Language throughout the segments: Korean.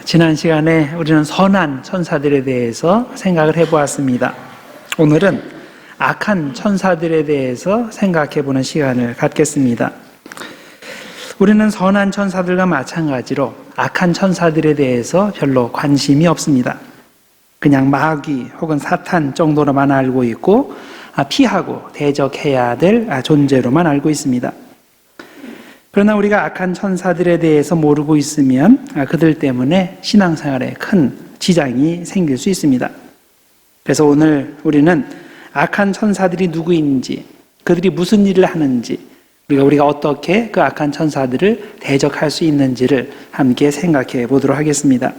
지난 시간에 우리는 선한 천사들에 대해서 생각을 해보았습니다. 오늘은 악한 천사들에 대해서 생각해보는 시간을 갖겠습니다. 우리는 선한 천사들과 마찬가지로 악한 천사들에 대해서 별로 관심이 없습니다. 그냥 마귀 혹은 사탄 정도로만 알고 있고 피하고 대적해야 될 존재로만 알고 있습니다. 그러나 우리가 악한 천사들에 대해서 모르고 있으면 그들 때문에 신앙생활에 큰 지장이 생길 수 있습니다. 그래서 오늘 우리는 악한 천사들이 누구인지, 그들이 무슨 일을 하는지, 우리가 어떻게 그 악한 천사들을 대적할 수 있는지를 함께 생각해 보도록 하겠습니다.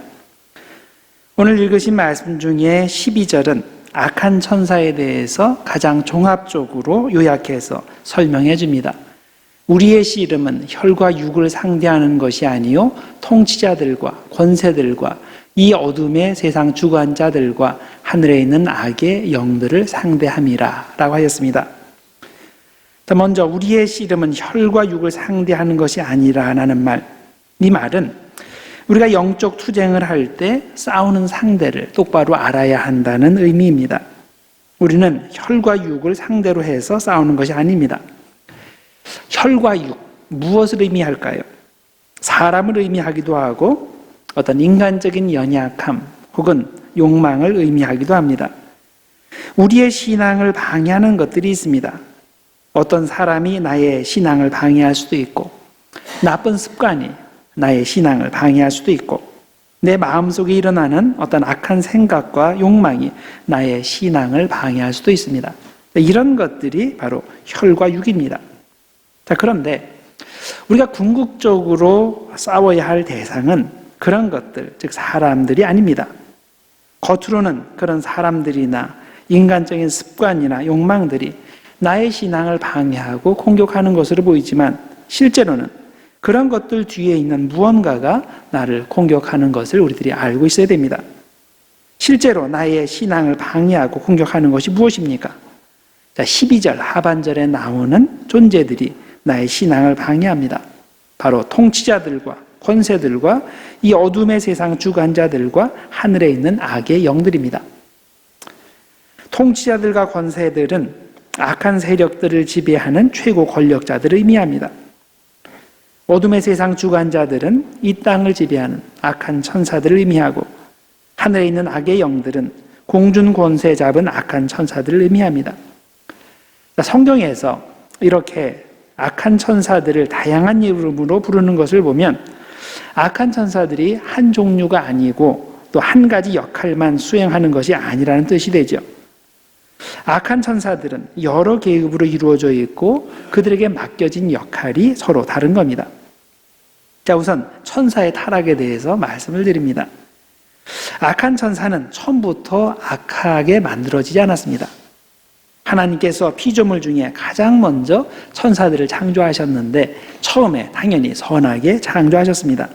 오늘 읽으신 말씀 중에 12절은 악한 천사에 대해서 가장 종합적으로 요약해서 설명해 줍니다. 우리의 씨름은 혈과 육을 상대하는 것이 아니요 통치자들과 권세들과 이 어둠의 세상 주관자들과 하늘에 있는 악의 영들을 상대함이라 라고 하였습니다. 먼저 우리의 씨름은 혈과 육을 상대하는 것이 아니라는 말, 이 말은 우리가 영적 투쟁을 할 때 싸우는 상대를 똑바로 알아야 한다는 의미입니다. 우리는 혈과 육을 상대로 해서 싸우는 것이 아닙니다. 혈과 육, 무엇을 의미할까요? 사람을 의미하기도 하고 어떤 인간적인 연약함 혹은 욕망을 의미하기도 합니다. 우리의 신앙을 방해하는 것들이 있습니다. 어떤 사람이 나의 신앙을 방해할 수도 있고, 나쁜 습관이 나의 신앙을 방해할 수도 있고, 내 마음속에 일어나는 어떤 악한 생각과 욕망이 나의 신앙을 방해할 수도 있습니다. 이런 것들이 바로 혈과 육입니다. 자, 그런데 우리가 궁극적으로 싸워야 할 대상은 그런 것들, 즉 사람들이 아닙니다. 겉으로는 그런 사람들이나 인간적인 습관이나 욕망들이 나의 신앙을 방해하고 공격하는 것으로 보이지만 실제로는 그런 것들 뒤에 있는 무언가가 나를 공격하는 것을 우리들이 알고 있어야 됩니다. 실제로 나의 신앙을 방해하고 공격하는 것이 무엇입니까? 자, 12절 하반절에 나오는 존재들이 나의 신앙을 방해합니다. 바로 통치자들과 권세들과 이 어둠의 세상 주관자들과 하늘에 있는 악의 영들입니다. 통치자들과 권세들은 악한 세력들을 지배하는 최고 권력자들을 의미합니다. 어둠의 세상 주관자들은 이 땅을 지배하는 악한 천사들을 의미하고, 하늘에 있는 악의 영들은 공중 권세 잡은 악한 천사들을 의미합니다. 성경에서 이렇게 악한 천사들을 다양한 이름으로 부르는 것을 보면 악한 천사들이 한 종류가 아니고 또 한 가지 역할만 수행하는 것이 아니라는 뜻이 되죠. 악한 천사들은 여러 계급으로 이루어져 있고 그들에게 맡겨진 역할이 서로 다른 겁니다. 자, 우선 천사의 타락에 대해서 말씀을 드립니다. 악한 천사는 처음부터 악하게 만들어지지 않았습니다. 하나님께서 피조물 중에 가장 먼저 천사들을 창조하셨는데 처음에 당연히 선하게 창조하셨습니다.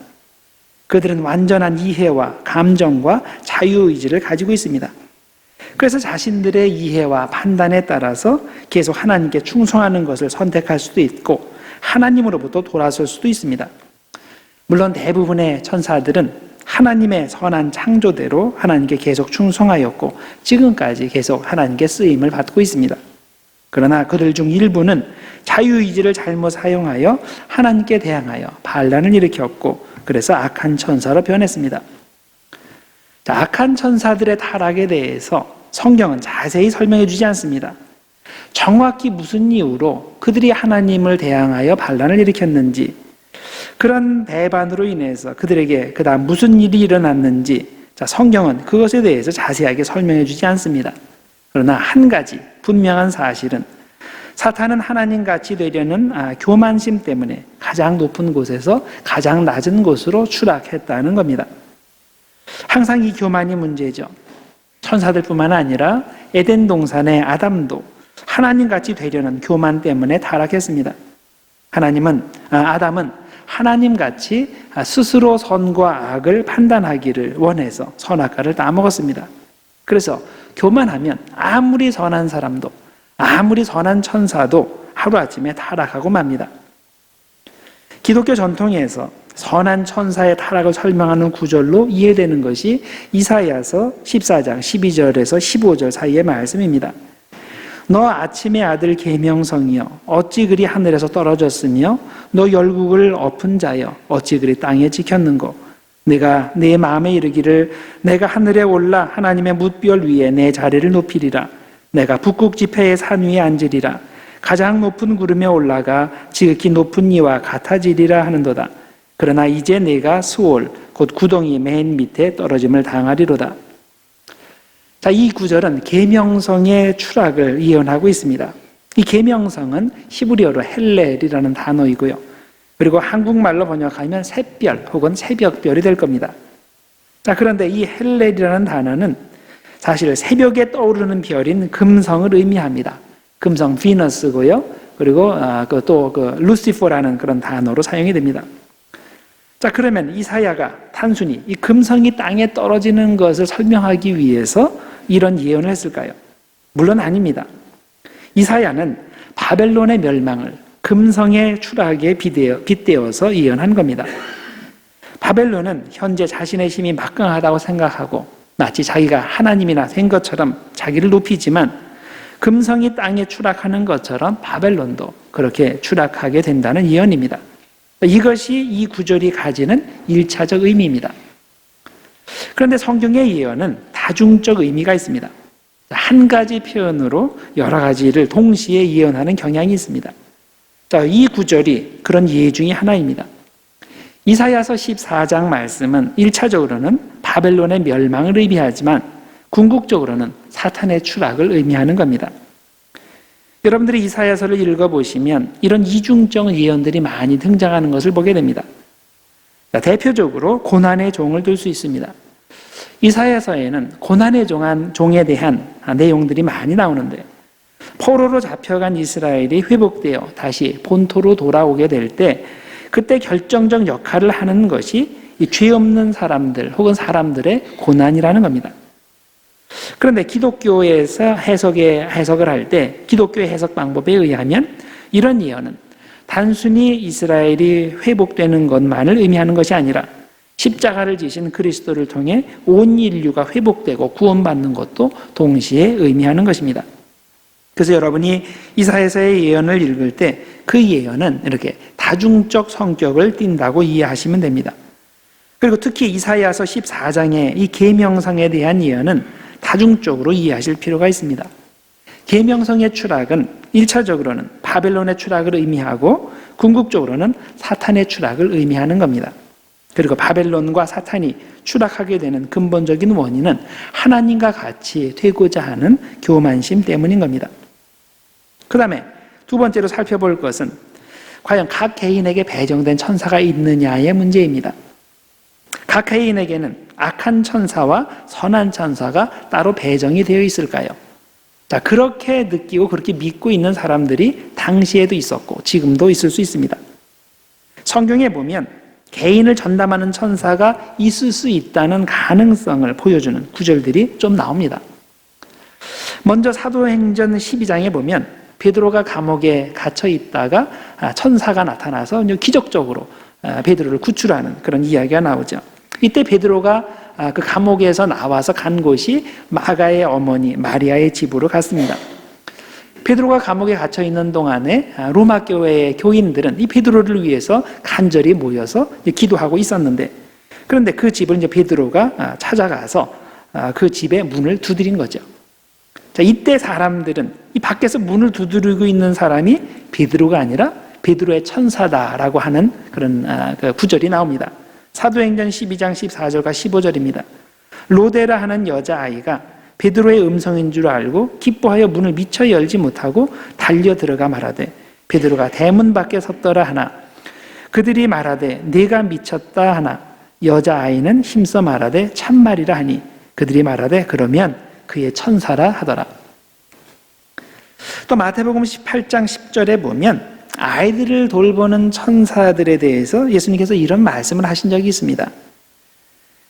그들은 완전한 이해와 감정과 자유의지를 가지고 있습니다. 그래서 자신들의 이해와 판단에 따라서 계속 하나님께 충성하는 것을 선택할 수도 있고 하나님으로부터 돌아설 수도 있습니다. 물론 대부분의 천사들은 하나님의 선한 창조대로 하나님께 계속 충성하였고 지금까지 계속 하나님께 쓰임을 받고 있습니다. 그러나 그들 중 일부는 자유의지를 잘못 사용하여 하나님께 대항하여 반란을 일으켰고 그래서 악한 천사로 변했습니다. 자, 악한 천사들의 타락에 대해서 성경은 자세히 설명해 주지 않습니다. 정확히 무슨 이유로 그들이 하나님을 대항하여 반란을 일으켰는지, 그런 배반으로 인해서 그들에게 그 다음 무슨 일이 일어났는지, 자, 성경은 그것에 대해서 자세하게 설명해 주지 않습니다. 그러나 한 가지 분명한 사실은 사탄은 하나님같이 되려는 교만심 때문에 가장 높은 곳에서 가장 낮은 곳으로 추락했다는 겁니다. 항상 이 교만이 문제죠. 천사들뿐만 아니라 에덴 동산의 아담도 하나님같이 되려는 교만 때문에 타락했습니다. 아담은 하나님같이 스스로 선과 악을 판단하기를 원해서 선악과를 따먹었습니다. 그래서 교만하면 아무리 선한 사람도 아무리 선한 천사도 하루아침에 타락하고 맙니다. 기독교 전통에서 선한 천사의 타락을 설명하는 구절로 이해되는 것이 이사야서 14장 12절에서 15절 사이의 말씀입니다. 너 아침의 아들 계명성이여 어찌 그리 하늘에서 떨어졌으며 너 열국을 엎은 자여 어찌 그리 땅에 찍혔는고 내가 내 마음에 이르기를 내가 하늘에 올라 하나님의 뭇별 위에 내 자리를 높이리라. 내가 북극 지폐의 산 위에 앉으리라. 가장 높은 구름에 올라가 지극히 높은 이와 같아지리라 하는도다. 그러나 이제 내가 수올 곧 구덩이 맨 밑에 떨어짐을 당하리로다. 자, 이 구절은 계명성의 추락을 예언하고 있습니다. 이 계명성은 히브리어로 헬렐이라는 단어이고요. 그리고 한국말로 번역하면 샛별 혹은 새벽별이 될 겁니다. 자, 그런데 이 헬렐이라는 단어는 사실 새벽에 떠오르는 별인 금성을 의미합니다. 금성 비너스고요. 그리고 또 루시퍼라는 그런 단어로 사용이 됩니다. 자, 그러면 이사야가 단순히 이 금성이 땅에 떨어지는 것을 설명하기 위해서 이런 예언을 했을까요? 물론 아닙니다. 이사야는 바벨론의 멸망을 금성의 추락에 빗대어서 예언한 겁니다. 바벨론은 현재 자신의 힘이 막강하다고 생각하고 마치 자기가 하나님이나 된 것처럼 자기를 높이지만 금성이 땅에 추락하는 것처럼 바벨론도 그렇게 추락하게 된다는 예언입니다. 이것이 이 구절이 가지는 1차적 의미입니다. 그런데 성경의 예언은 다중적 의미가 있습니다. 한 가지 표현으로 여러 가지를 동시에 예언하는 경향이 있습니다. 자, 이 구절이 그런 예 중에 하나입니다. 이사야서 14장 말씀은 1차적으로는 바벨론의 멸망을 의미하지만 궁극적으로는 사탄의 추락을 의미하는 겁니다. 여러분들이 이사야서를 읽어보시면 이런 이중적 예언들이 많이 등장하는 것을 보게 됩니다. 자, 대표적으로 고난의 종을 들 수 있습니다. 이사야서에는 고난의 종에 대한 내용들이 많이 나오는데 포로로 잡혀간 이스라엘이 회복되어 다시 본토로 돌아오게 될 때 그때 결정적 역할을 하는 것이 이 죄 없는 사람들 혹은 사람들의 고난이라는 겁니다. 그런데 기독교에서 해석을 할 때 기독교의 해석 방법에 의하면 이런 예언은 단순히 이스라엘이 회복되는 것만을 의미하는 것이 아니라 십자가를 지신 그리스도를 통해 온 인류가 회복되고 구원받는 것도 동시에 의미하는 것입니다. 그래서 여러분이 이사야서의 예언을 읽을 때 그 예언은 이렇게 다중적 성격을 띈다고 이해하시면 됩니다. 그리고 특히 이사야서 14장의 이 계명성에 대한 예언은 다중적으로 이해하실 필요가 있습니다. 계명성의 추락은 1차적으로는 바벨론의 추락을 의미하고 궁극적으로는 사탄의 추락을 의미하는 겁니다. 그리고 바벨론과 사탄이 추락하게 되는 근본적인 원인은 하나님과 같이 되고자 하는 교만심 때문인 겁니다. 그 다음에 두 번째로 살펴볼 것은 과연 각 개인에게 배정된 천사가 있느냐의 문제입니다. 각 개인에게는 악한 천사와 선한 천사가 따로 배정이 되어 있을까요? 자, 그렇게 느끼고 그렇게 믿고 있는 사람들이 당시에도 있었고 지금도 있을 수 있습니다. 성경에 보면 개인을 전담하는 천사가 있을 수 있다는 가능성을 보여주는 구절들이 좀 나옵니다. 먼저 사도행전 12장에 보면 베드로가 감옥에 갇혀 있다가 천사가 나타나서 기적적으로 베드로를 구출하는 그런 이야기가 나오죠. 이때 베드로가 그 감옥에서 나와서 간 곳이 마가의 어머니 마리아의 집으로 갔습니다. 베드로가 감옥에 갇혀 있는 동안에 로마 교회의 교인들은 이 베드로를 위해서 간절히 모여서 기도하고 있었는데, 그런데 그 집을 이제 베드로가 찾아가서 그 집의 문을 두드린 거죠. 자, 이때 사람들은 이 밖에서 문을 두드리고 있는 사람이 베드로가 아니라 베드로의 천사다라고 하는 그런 구절이 나옵니다. 사도행전 12장 14절과 15절입니다. 로데라 하는 여자아이가 베드로의 음성인 줄 알고 기뻐하여 문을 미처 열지 못하고 달려 들어가 말하되 베드로가 대문 밖에 섰더라 하나 그들이 말하되 네가 미쳤다 하나 여자아이는 힘써 말하되 참말이라 하니 그들이 말하되 그러면 그의 천사라 하더라. 또 마태복음 18장 10절에 보면 아이들을 돌보는 천사들에 대해서 예수님께서 이런 말씀을 하신 적이 있습니다.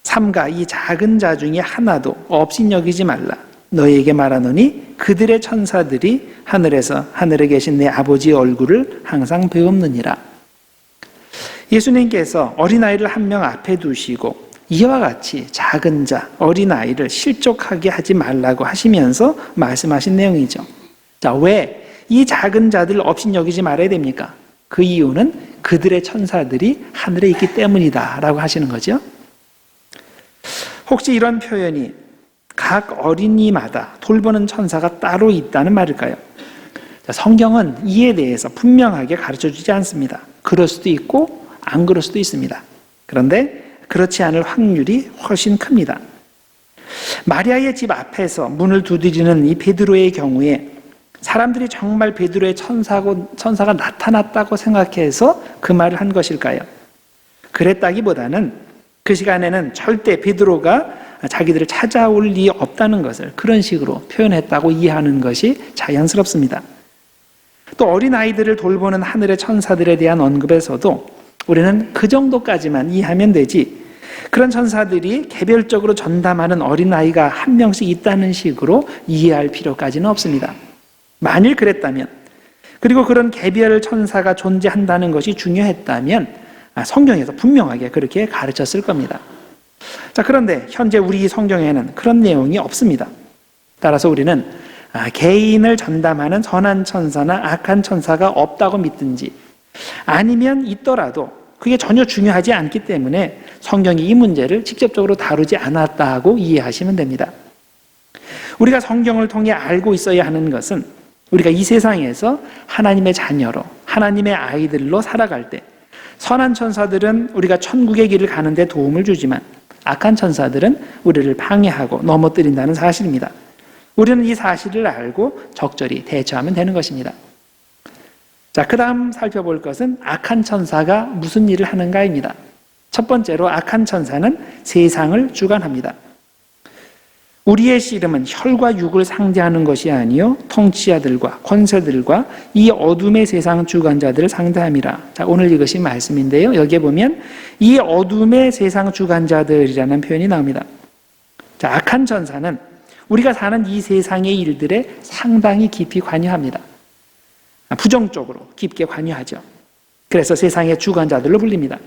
삼가 이 작은 자 중에 하나도 업신여기지 말라. 너희에게 말하노니 그들의 천사들이 하늘에 계신 내 아버지의 얼굴을 항상 배움느니라. 예수님께서 어린아이를 한 명 앞에 두시고 이와 같이 작은 자, 어린아이를 실족하게 하지 말라고 하시면서 말씀하신 내용이죠. 자, 왜 이 작은 자들 업신여기지 말아야 됩니까? 그 이유는 그들의 천사들이 하늘에 있기 때문이다 라고 하시는 거죠. 혹시 이런 표현이 각 어린이마다 돌보는 천사가 따로 있다는 말일까요? 자, 성경은 이에 대해서 분명하게 가르쳐주지 않습니다. 그럴 수도 있고 안 그럴 수도 있습니다. 그런데 그렇지 않을 확률이 훨씬 큽니다. 마리아의 집 앞에서 문을 두드리는 이 베드로의 경우에 사람들이 정말 베드로의 천사가 나타났다고 생각해서 그 말을 한 것일까요? 그랬다기보다는 그 시간에는 절대 베드로가 자기들을 찾아올 리 없다는 것을 그런 식으로 표현했다고 이해하는 것이 자연스럽습니다. 또 어린아이들을 돌보는 하늘의 천사들에 대한 언급에서도 우리는 그 정도까지만 이해하면 되지, 그런 천사들이 개별적으로 전담하는 어린아이가 한 명씩 있다는 식으로 이해할 필요까지는 없습니다. 만일 그랬다면, 그리고 그런 개별 천사가 존재한다는 것이 중요했다면 성경에서 분명하게 그렇게 가르쳤을 겁니다. 자, 그런데 현재 우리 성경에는 그런 내용이 없습니다. 따라서 우리는 개인을 전담하는 선한 천사나 악한 천사가 없다고 믿든지, 아니면 있더라도 그게 전혀 중요하지 않기 때문에 성경이 이 문제를 직접적으로 다루지 않았다고 이해하시면 됩니다. 우리가 성경을 통해 알고 있어야 하는 것은 우리가 이 세상에서 하나님의 자녀로, 하나님의 아이들로 살아갈 때 선한 천사들은 우리가 천국의 길을 가는 데 도움을 주지만 악한 천사들은 우리를 방해하고 넘어뜨린다는 사실입니다. 우리는 이 사실을 알고 적절히 대처하면 되는 것입니다. 자, 그 다음 살펴볼 것은 악한 천사가 무슨 일을 하는가입니다. 첫 번째로 악한 천사는 세상을 주관합니다. 우리의 씨름은 혈과 육을 상대하는 것이 아니요 통치자들과 권세들과 이 어둠의 세상 주관자들을 상대함이라. 자, 오늘 이것이 말씀인데요, 여기에 보면 이 어둠의 세상 주관자들이라는 표현이 나옵니다. 자, 악한 천사는 우리가 사는 이 세상의 일들에 상당히 깊이 관여합니다. 부정적으로 깊게 관여하죠. 그래서 세상의 주관자들로 불립니다.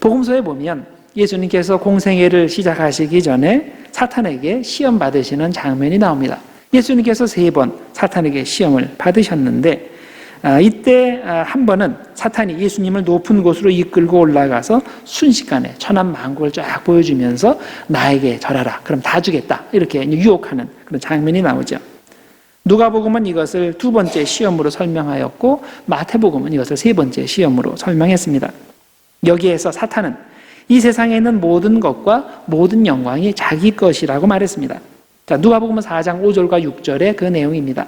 복음서에 보면 예수님께서 공생애를 시작하시기 전에 사탄에게 시험 받으시는 장면이 나옵니다. 예수님께서 3번 사탄에게 시험을 받으셨는데 이때 한 번은 사탄이 예수님을 높은 곳으로 이끌고 올라가서 순식간에 천한만국을 쫙 보여주면서 나에게 절하라, 그럼 다 주겠다, 이렇게 유혹하는 그런 장면이 나오죠. 누가복음은 이것을 2번째 시험으로 설명하였고 마태복음은 이것을 3번째 시험으로 설명했습니다. 여기에서 사탄은 이 세상에 있는 모든 것과 모든 영광이 자기 것이라고 말했습니다. 자, 누가복음 4장 5절과 6절의 그 내용입니다.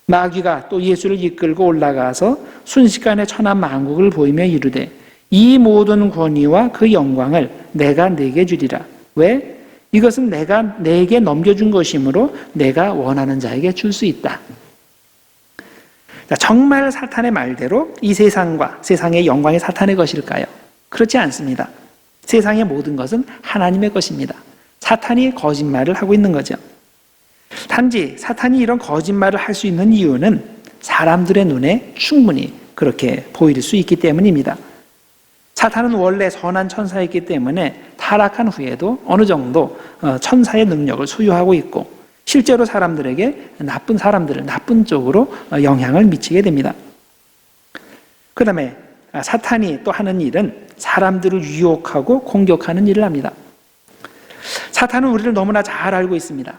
마귀가 또 예수를 이끌고 올라가서 순식간에 천하만국을 보이며 이르되 이 모든 권위와 그 영광을 내가 네게 주리라. 왜? 이것은 내가 내게 넘겨준 것이므로 내가 원하는 자에게 줄 수 있다. 자, 정말 사탄의 말대로 이 세상과 세상의 영광이 사탄의 것일까요? 그렇지 않습니다. 세상의 모든 것은 하나님의 것입니다. 사탄이 거짓말을 하고 있는 거죠. 단지 사탄이 이런 거짓말을 할 수 있는 이유는 사람들의 눈에 충분히 그렇게 보일 수 있기 때문입니다. 사탄은 원래 선한 천사였기 때문에 타락한 후에도 어느 정도 천사의 능력을 소유하고 있고 실제로 사람들에게 나쁜 사람들을 나쁜 쪽으로 영향을 미치게 됩니다. 그 다음에 사탄이 또 하는 일은 사람들을 유혹하고 공격하는 일을 합니다. 사탄은 우리를 너무나 잘 알고 있습니다.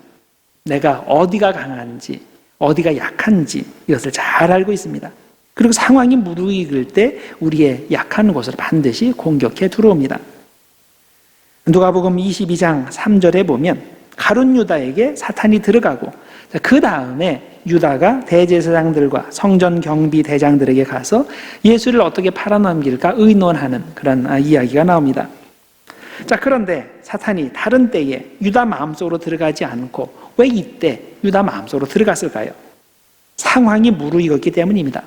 내가 어디가 강한지, 어디가 약한지 이것을 잘 알고 있습니다. 그리고 상황이 무르익을 때 우리의 약한 곳을 반드시 공격해 들어옵니다. 누가복음 22장 3절에 보면 가룟 유다에게 사탄이 들어가고 그 다음에 유다가 대제사장들과 성전 경비 대장들에게 가서 예수를 어떻게 팔아넘길까 의논하는 그런 이야기가 나옵니다. 자, 그런데 사탄이 다른 때에 유다 마음속으로 들어가지 않고 왜 이때 유다 마음속으로 들어갔을까요? 상황이 무르익었기 때문입니다.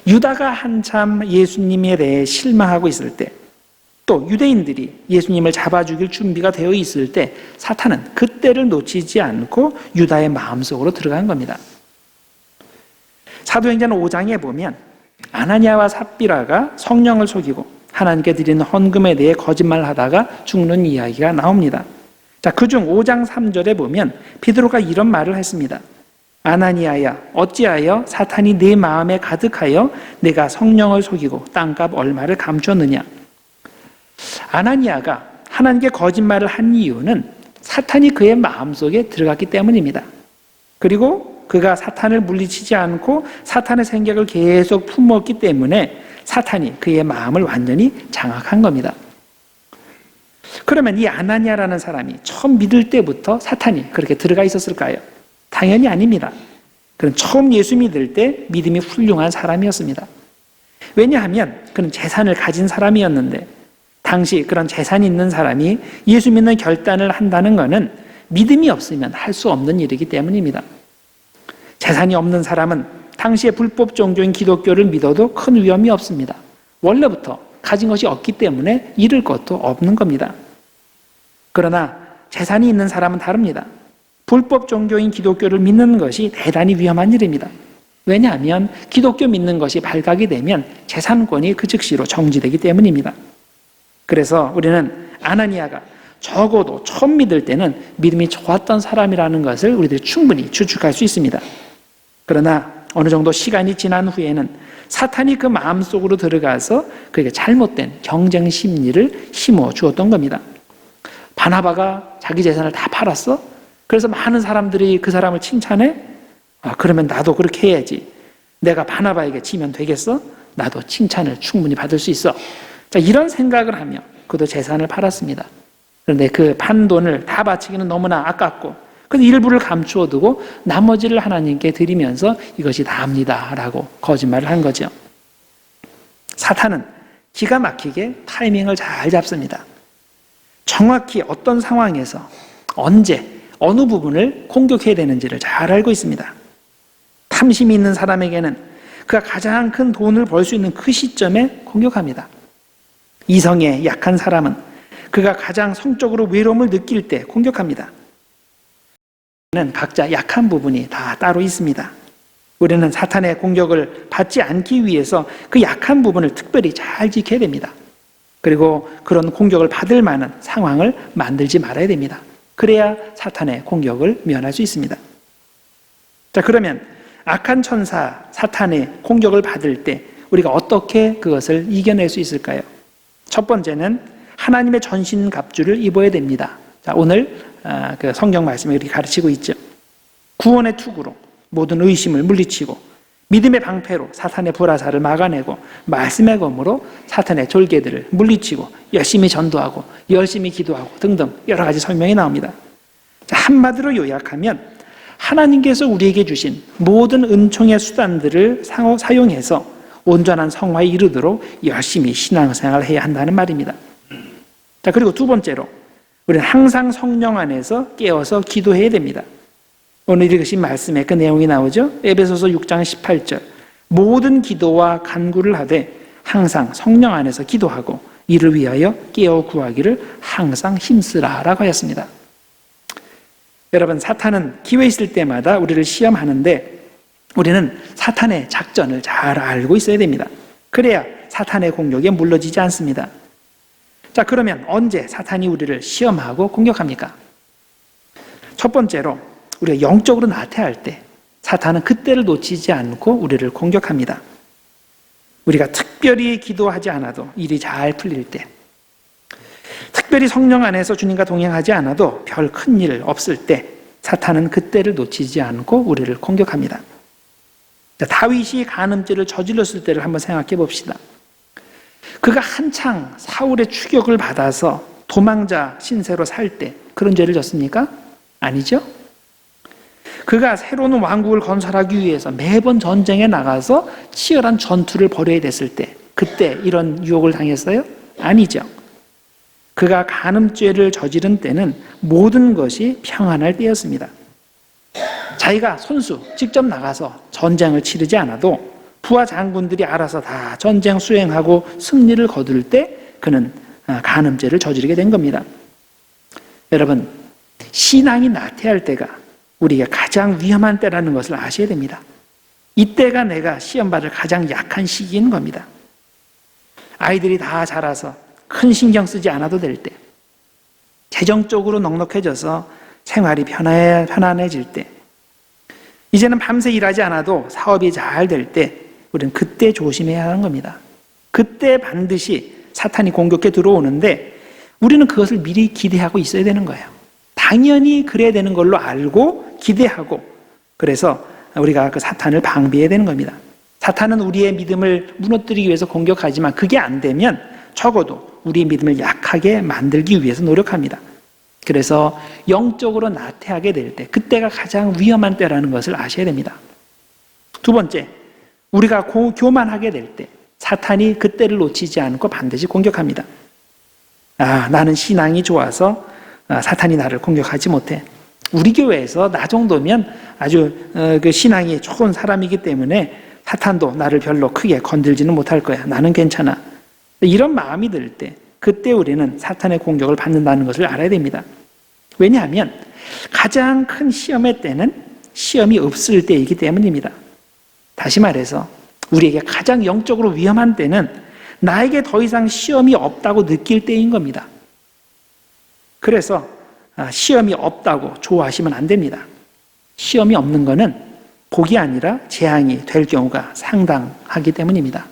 유다가 한참 예수님에 대해 실망하고 있을 때, 또 유대인들이 예수님을 잡아 죽일 준비가 되어 있을 때 사탄은 그때를 놓치지 않고 유다의 마음속으로 들어간 겁니다. 사도행전 5장에 보면 아나니아와 삽비라가 성령을 속이고 하나님께 드리는 헌금에 대해 거짓말하다가 죽는 이야기가 나옵니다. 자, 그중 5장 3절에 보면 베드로가 이런 말을 했습니다. 아나니아야, 어찌하여 사탄이 내 마음에 가득하여 내가 성령을 속이고 땅값 얼마를 감추었느냐. 아나니아가 하나님께 거짓말을 한 이유는 사탄이 그의 마음속에 들어갔기 때문입니다. 그리고 그가 사탄을 물리치지 않고 사탄의 생각을 계속 품었기 때문에 사탄이 그의 마음을 완전히 장악한 겁니다. 그러면 이 아나니아라는 사람이 처음 믿을 때부터 사탄이 그렇게 들어가 있었을까요? 당연히 아닙니다. 그는 처음 예수 믿을 때 믿음이 훌륭한 사람이었습니다. 왜냐하면 그는 재산을 가진 사람이었는데 당시 그런 재산이 있는 사람이 예수 믿는 결단을 한다는 것은 믿음이 없으면 할 수 없는 일이기 때문입니다. 재산이 없는 사람은 당시의 불법 종교인 기독교를 믿어도 큰 위험이 없습니다. 원래부터 가진 것이 없기 때문에 잃을 것도 없는 겁니다. 그러나 재산이 있는 사람은 다릅니다. 불법 종교인 기독교를 믿는 것이 대단히 위험한 일입니다. 왜냐하면 기독교 믿는 것이 발각이 되면 재산권이 그 즉시로 정지되기 때문입니다. 그래서 우리는 아나니아가 적어도 처음 믿을 때는 믿음이 좋았던 사람이라는 것을 우리들이 충분히 추측할 수 있습니다. 그러나 어느 정도 시간이 지난 후에는 사탄이 그 마음속으로 들어가서 그에게 잘못된 경쟁 심리를 심어 주었던 겁니다. 바나바가 자기 재산을 다 팔았어? 그래서 많은 사람들이 그 사람을 칭찬해? 그러면 나도 그렇게 해야지. 내가 바나바에게 지면 되겠어? 나도 칭찬을 충분히 받을 수 있어. 자, 이런 생각을 하며 그도 재산을 팔았습니다. 그런데 그 판 돈을 다 바치기는 너무나 아깝고 그래서 일부를 감추어 두고 나머지를 하나님께 드리면서 이것이 다입니다 라고 거짓말을 한 거죠. 사탄은 기가 막히게 타이밍을 잘 잡습니다. 정확히 어떤 상황에서 언제 어느 부분을 공격해야 되는지를 잘 알고 있습니다. 탐심이 있는 사람에게는 그가 가장 큰 돈을 벌 수 있는 그 시점에 공격합니다. 이성에 약한 사람은 그가 가장 성적으로 외로움을 느낄 때 공격합니다. 각자 약한 부분이 다 따로 있습니다. 우리는 사탄의 공격을 받지 않기 위해서 그 약한 부분을 특별히 잘 지켜야 됩니다. 그리고 그런 공격을 받을 만한 상황을 만들지 말아야 됩니다. 그래야 사탄의 공격을 면할 수 있습니다. 자, 그러면 악한 천사 사탄의 공격을 받을 때 우리가 어떻게 그것을 이겨낼 수 있을까요? 첫 번째는 하나님의 전신갑주를 입어야 됩니다. 자, 오늘 그 성경 말씀이 이렇게 가르치고 있죠. 구원의 투구로 모든 의심을 물리치고 믿음의 방패로 사탄의 불화살을 막아내고 말씀의 검으로 사탄의 졸개들을 물리치고 열심히 전도하고 열심히 기도하고 등등 여러 가지 설명이 나옵니다. 자, 한마디로 요약하면 하나님께서 우리에게 주신 모든 은총의 수단들을 사용해서 온전한 성화에 이르도록 열심히 신앙생활을 해야 한다는 말입니다. 자, 그리고 두 번째로 우리는 항상 성령 안에서 깨어서 기도해야 됩니다. 오늘 읽으신 말씀에 그 내용이 나오죠. 에베소서 6장 18절 모든 기도와 간구를 하되 항상 성령 안에서 기도하고 이를 위하여 깨어 구하기를 항상 힘쓰라 라고 하였습니다. 여러분, 사탄은 기회 있을 때마다 우리를 시험하는데 우리는 사탄의 작전을 잘 알고 있어야 됩니다. 그래야 사탄의 공격에 물러지지 않습니다. 자, 그러면 언제 사탄이 우리를 시험하고 공격합니까? 첫 번째로 우리가 영적으로 나태할 때 사탄은 그때를 놓치지 않고 우리를 공격합니다. 우리가 특별히 기도하지 않아도 일이 잘 풀릴 때, 특별히 성령 안에서 주님과 동행하지 않아도 별 큰일 없을 때 사탄은 그때를 놓치지 않고 우리를 공격합니다. 자, 다윗이 간음죄를 저질렀을 때를 한번 생각해 봅시다. 그가 한창 사울의 추격을 받아서 도망자 신세로 살 때 그런 죄를 졌습니까? 아니죠. 그가 새로운 왕국을 건설하기 위해서 매번 전쟁에 나가서 치열한 전투를 벌여야 됐을 때 그때 이런 유혹을 당했어요? 아니죠. 그가 간음죄를 저지른 때는 모든 것이 평안할 때였습니다. 자기가 손수 직접 나가서 전쟁을 치르지 않아도 부하 장군들이 알아서 다 전쟁 수행하고 승리를 거둘 때 그는 간음죄를 저지르게 된 겁니다. 여러분, 신앙이 나태할 때가 우리가 가장 위험한 때라는 것을 아셔야 됩니다. 이때가 내가 시험받을 가장 약한 시기인 겁니다. 아이들이 다 자라서 큰 신경 쓰지 않아도 될 때, 재정적으로 넉넉해져서 생활이 편안해질 때, 이제는 밤새 일하지 않아도 사업이 잘 될 때, 우리는 그때 조심해야 하는 겁니다. 그때 반드시 사탄이 공격해 들어오는데 우리는 그것을 미리 기대하고 있어야 되는 거예요. 당연히 그래야 되는 걸로 알고 기대하고, 그래서 우리가 그 사탄을 방비해야 되는 겁니다. 사탄은 우리의 믿음을 무너뜨리기 위해서 공격하지만 그게 안 되면 적어도 우리의 믿음을 약하게 만들기 위해서 노력합니다. 그래서 영적으로 나태하게 될 때, 그때가 가장 위험한 때라는 것을 아셔야 됩니다. 두 번째, 우리가 교만하게 될 때 사탄이 그때를 놓치지 않고 반드시 공격합니다. 나는 신앙이 좋아서 사탄이 나를 공격하지 못해. 우리 교회에서 나 정도면 아주 그 신앙이 좋은 사람이기 때문에 사탄도 나를 별로 크게 건들지는 못할 거야. 나는 괜찮아. 이런 마음이 들 때, 그때 우리는 사탄의 공격을 받는다는 것을 알아야 됩니다. 왜냐하면 가장 큰 시험의 때는 시험이 없을 때이기 때문입니다. 다시 말해서 우리에게 가장 영적으로 위험한 때는 나에게 더 이상 시험이 없다고 느낄 때인 겁니다. 그래서 시험이 없다고 좋아하시면 안 됩니다. 시험이 없는 것은 복이 아니라 재앙이 될 경우가 상당하기 때문입니다.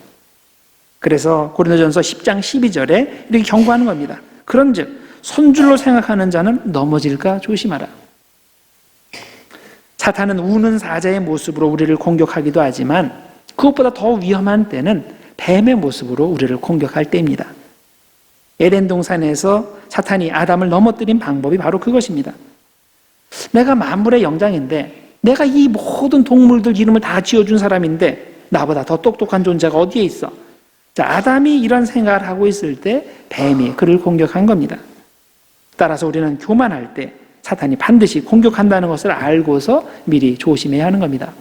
그래서 고린도전서 10장 12절에 이렇게 경고하는 겁니다. 그런즉 손줄로 생각하는 자는 넘어질까 조심하라. 사탄은 우는 사자의 모습으로 우리를 공격하기도 하지만 그것보다 더 위험한 때는 뱀의 모습으로 우리를 공격할 때입니다. 에덴 동산에서 사탄이 아담을 넘어뜨린 방법이 바로 그것입니다. 내가 만물의 영장인데, 내가 이 모든 동물들 이름을 다 지어준 사람인데 나보다 더 똑똑한 존재가 어디에 있어? 자, 아담이 이런 생각을 하고 있을 때 뱀이 그를 공격한 겁니다. 따라서 우리는 교만할 때 사탄이 반드시 공격한다는 것을 알고서 미리 조심해야 하는 겁니다.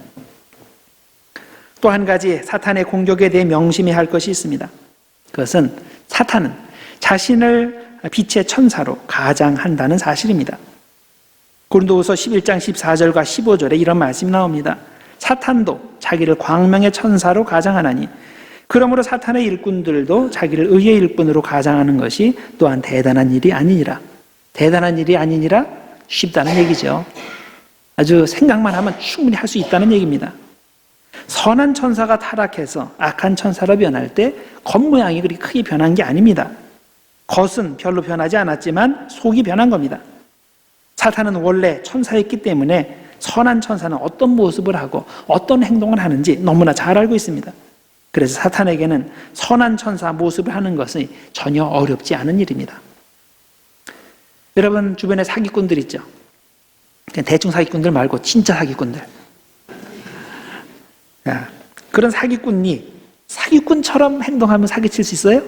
또 한 가지 사탄의 공격에 대해 명심해야 할 것이 있습니다. 그것은 사탄은 자신을 빛의 천사로 가장한다는 사실입니다. 고린도후서 11장 14절과 15절에 이런 말씀이 나옵니다. 사탄도 자기를 광명의 천사로 가장하나니 그러므로 사탄의 일꾼들도 자기를 의의 일꾼으로 가장하는 것이 또한 대단한 일이 아니니라. 대단한 일이 아니니라 쉽다는 얘기죠. 아주 생각만 하면 충분히 할 수 있다는 얘기입니다. 선한 천사가 타락해서 악한 천사로 변할 때 겉모양이 그렇게 크게 변한 게 아닙니다. 겉은 별로 변하지 않았지만 속이 변한 겁니다. 사탄은 원래 천사였기 때문에 선한 천사는 어떤 모습을 하고 어떤 행동을 하는지 너무나 잘 알고 있습니다. 그래서 사탄에게는 선한 천사 모습을 하는 것은 전혀 어렵지 않은 일입니다. 여러분 주변에 사기꾼들 있죠? 그냥 대충 사기꾼들 말고 진짜 사기꾼들. 그런 사기꾼이 사기꾼처럼 행동하면 사기칠 수 있어요?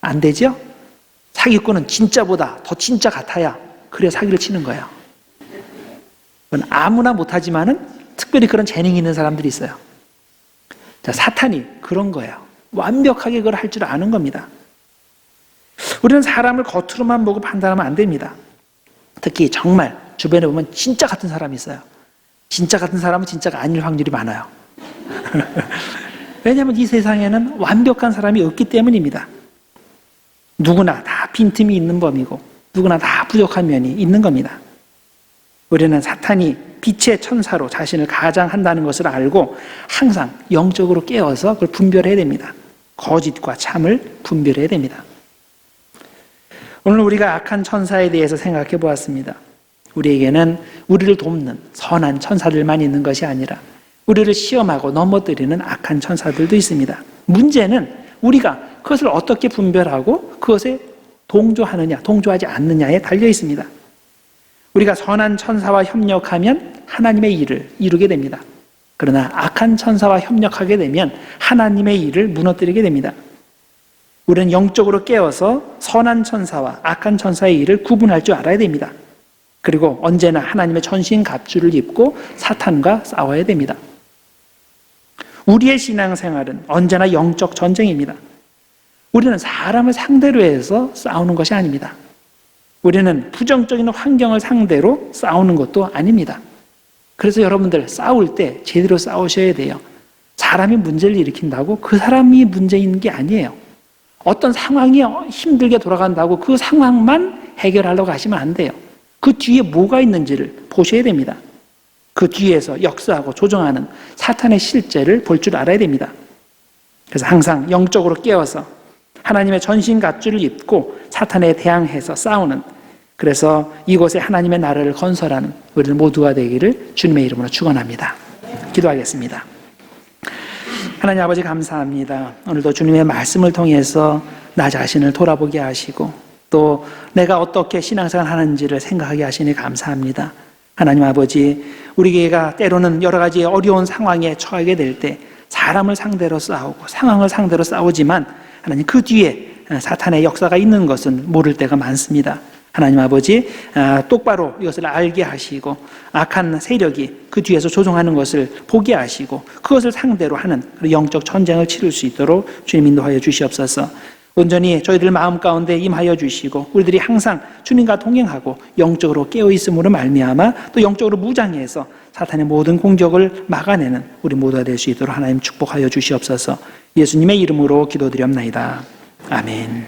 안 되죠? 사기꾼은 진짜보다 더 진짜 같아야 그래야 사기를 치는 거예요. 그건 아무나 못하지만은 특별히 그런 재능이 있는 사람들이 있어요. 자, 사탄이 그런 거예요. 완벽하게 그걸 할 줄 아는 겁니다. 우리는 사람을 겉으로만 보고 판단하면 안 됩니다. 특히 정말 주변에 보면 진짜 같은 사람이 있어요. 진짜 같은 사람은 진짜가 아닐 확률이 많아요. 왜냐하면 이 세상에는 완벽한 사람이 없기 때문입니다. 누구나 다 빈틈이 있는 범이고 누구나 다 부족한 면이 있는 겁니다. 우리는 사탄이 빛의 천사로 자신을 가장한다는 것을 알고 항상 영적으로 깨어서 그걸 분별해야 됩니다. 거짓과 참을 분별해야 됩니다. 오늘 우리가 악한 천사에 대해서 생각해 보았습니다. 우리에게는 우리를 돕는 선한 천사들만 있는 것이 아니라 우리를 시험하고 넘어뜨리는 악한 천사들도 있습니다. 문제는 우리가 그것을 어떻게 분별하고 그것에 동조하느냐, 동조하지 않느냐에 달려 있습니다. 우리가 선한 천사와 협력하면 하나님의 일을 이루게 됩니다. 그러나 악한 천사와 협력하게 되면 하나님의 일을 무너뜨리게 됩니다. 우리는 영적으로 깨어서 선한 천사와 악한 천사의 일을 구분할 줄 알아야 됩니다. 그리고 언제나 하나님의 전신갑주를 입고 사탄과 싸워야 됩니다. 우리의 신앙생활은 언제나 영적 전쟁입니다. 우리는 사람을 상대로 해서 싸우는 것이 아닙니다. 우리는 부정적인 환경을 상대로 싸우는 것도 아닙니다. 그래서 여러분들 싸울 때 제대로 싸우셔야 돼요. 사람이 문제를 일으킨다고 그 사람이 문제인 게 아니에요. 어떤 상황이 힘들게 돌아간다고 그 상황만 해결하려고 하시면 안 돼요. 그 뒤에 뭐가 있는지를 보셔야 됩니다. 그 뒤에서 역사하고 조정하는 사탄의 실제를 볼 줄 알아야 됩니다. 그래서 항상 영적으로 깨어서 하나님의 전신갑주를 입고 사탄에 대항해서 싸우는, 그래서 이곳에 하나님의 나라를 건설하는 우리 모두가 되기를 주님의 이름으로 축원합니다. 기도하겠습니다. 하나님 아버지 감사합니다. 오늘도 주님의 말씀을 통해서 나 자신을 돌아보게 하시고 또 내가 어떻게 신앙생활 하는지를 생각하게 하시니 감사합니다. 하나님 아버지, 우리 교회가 때로는 여러 가지 어려운 상황에 처하게 될 때 사람을 상대로 싸우고 상황을 상대로 싸우지만 하나님 그 뒤에 사탄의 역사가 있는 것은 모를 때가 많습니다. 하나님 아버지, 똑바로 이것을 알게 하시고 악한 세력이 그 뒤에서 조종하는 것을 보게 하시고 그것을 상대로 하는 영적 전쟁을 치를 수 있도록 주님 인도하여 주시옵소서. 온전히 저희들 마음 가운데 임하여 주시고 우리들이 항상 주님과 동행하고 영적으로 깨어있음으로 말미암아 또 영적으로 무장해서 사탄의 모든 공격을 막아내는 우리 모두가 될 수 있도록 하나님 축복하여 주시옵소서. 예수님의 이름으로 기도드렸나이다. 아멘.